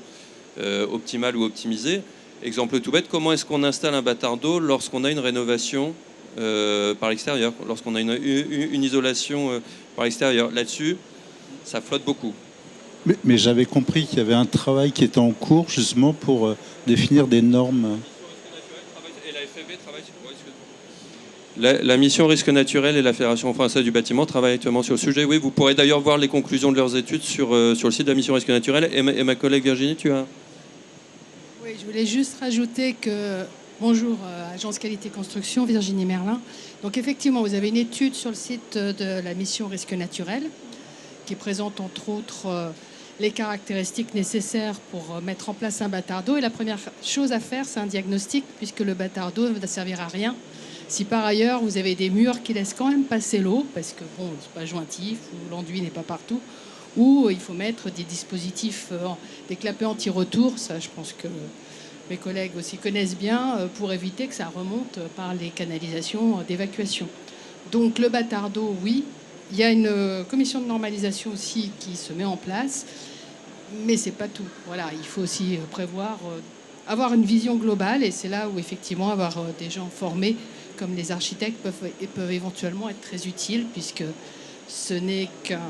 optimale ou optimisée. Exemple tout bête, comment est-ce qu'on installe un bâtard d'eau lorsqu'on a une rénovation par l'extérieur, lorsqu'on a une isolation par l'extérieur ? Là-dessus, ça flotte beaucoup. Mais j'avais compris qu'il y avait un travail qui était en cours justement pour définir des normes. Et la FFB travaille sur... La mission risque naturel et la Fédération française du bâtiment travaillent actuellement sur le sujet. Oui, vous pourrez d'ailleurs voir les conclusions de leurs études sur le site de la mission risque naturel. Et ma collègue Virginie, tu as... Oui, je voulais juste rajouter que... Bonjour, Agence Qualité Construction, Virginie Merlin. Donc effectivement, vous avez une étude sur le site de la mission risque naturel qui présente entre autres les caractéristiques nécessaires pour mettre en place un bâtard d'eau. Et la première chose à faire, c'est un diagnostic, puisque le bâtard d'eau ne va servir à rien si par ailleurs vous avez des murs qui laissent quand même passer l'eau, parce que bon, c'est pas jointif, ou l'enduit n'est pas partout, ou il faut mettre des dispositifs, des clapets anti-retour, ça je pense que mes collègues aussi connaissent bien, pour éviter que ça remonte par les canalisations d'évacuation. Donc le bâtard d'eau, oui. Il y a une commission de normalisation aussi qui se met en place, mais c'est pas tout. Voilà, il faut aussi prévoir, avoir une vision globale, et c'est là où effectivement avoir des gens formés comme les architectes peuvent éventuellement être très utiles, puisque ce n'est qu'un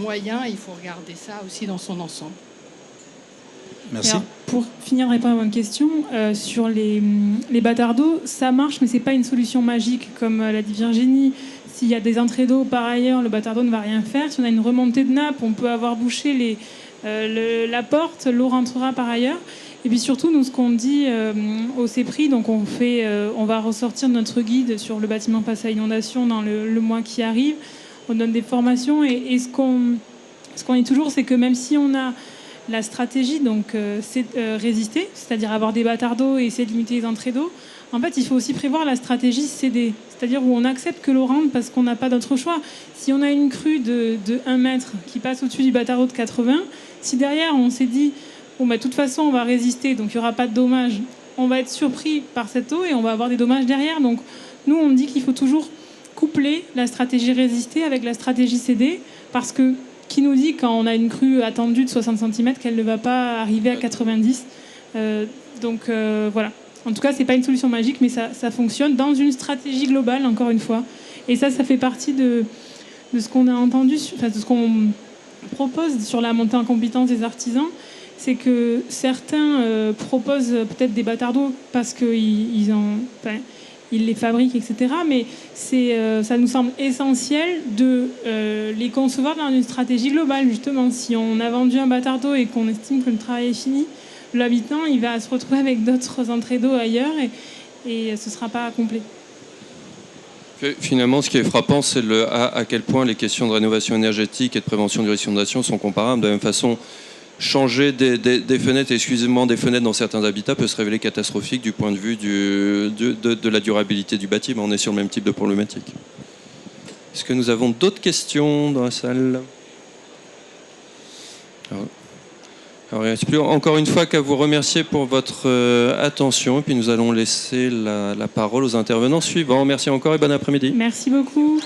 moyen, il faut regarder ça aussi dans son ensemble. Merci. Alors, pour finir de répondre à votre question, sur les bâtards d'eau, ça marche, mais ce n'est pas une solution magique, comme l'a dit Virginie. s'il y a des entrées d'eau par ailleurs, le bâtard d'eau ne va rien faire. Si on a une remontée de nappe, on peut avoir bouché la porte, l'eau rentrera par ailleurs. Et puis surtout, nous, ce qu'on dit au CEPRI, donc on va ressortir notre guide sur le bâtiment face à inondation dans le mois qui arrive. On donne des formations et ce qu'on dit toujours, c'est que même si on a la stratégie, donc c'est résister, c'est-à-dire avoir des bâtards d'eau et essayer de limiter les entrées d'eau, en fait, il faut aussi prévoir la stratégie céder, c'est-à-dire où on accepte que l'eau rentre parce qu'on n'a pas d'autre choix. Si on a une crue de 1 mètre qui passe au-dessus du bâtard d'eau de 80, si derrière on s'est dit bon, de toute façon, on va résister, donc il n'y aura pas de dommages. On va être surpris par cette eau et on va avoir des dommages derrière. Donc, nous, on dit qu'il faut toujours coupler la stratégie résister avec la stratégie céder, parce que qui nous dit, quand on a une crue attendue de 60 cm, qu'elle ne va pas arriver à 90 voilà. En tout cas, ce n'est pas une solution magique, mais ça fonctionne dans une stratégie globale, encore une fois. Et ça fait partie de ce qu'on a entendu, de ce qu'on propose sur la montée en compétence des artisans. C'est que certains proposent peut-être des bâtards d'eau parce qu'ils les fabriquent, etc. Mais ça nous semble essentiel de les concevoir dans une stratégie globale, justement. Si on a vendu un bâtard d'eau et qu'on estime que le travail est fini, l'habitant, il va se retrouver avec d'autres entrées d'eau ailleurs et ce ne sera pas complet. Finalement, ce qui est frappant, c'est à quel point les questions de rénovation énergétique et de prévention du risque d'inondation sont comparables. De la même façon, changer des fenêtres, exclusivement des fenêtres dans certains habitats peut se révéler catastrophique du point de vue de la durabilité du bâtiment. On est sur le même type de problématique. Est-ce que nous avons d'autres questions dans la salle ? Alors, il ne reste plus encore une fois qu'à vous remercier pour votre attention. Et puis nous allons laisser la parole aux intervenants suivants. Merci encore et bon après-midi. Merci beaucoup.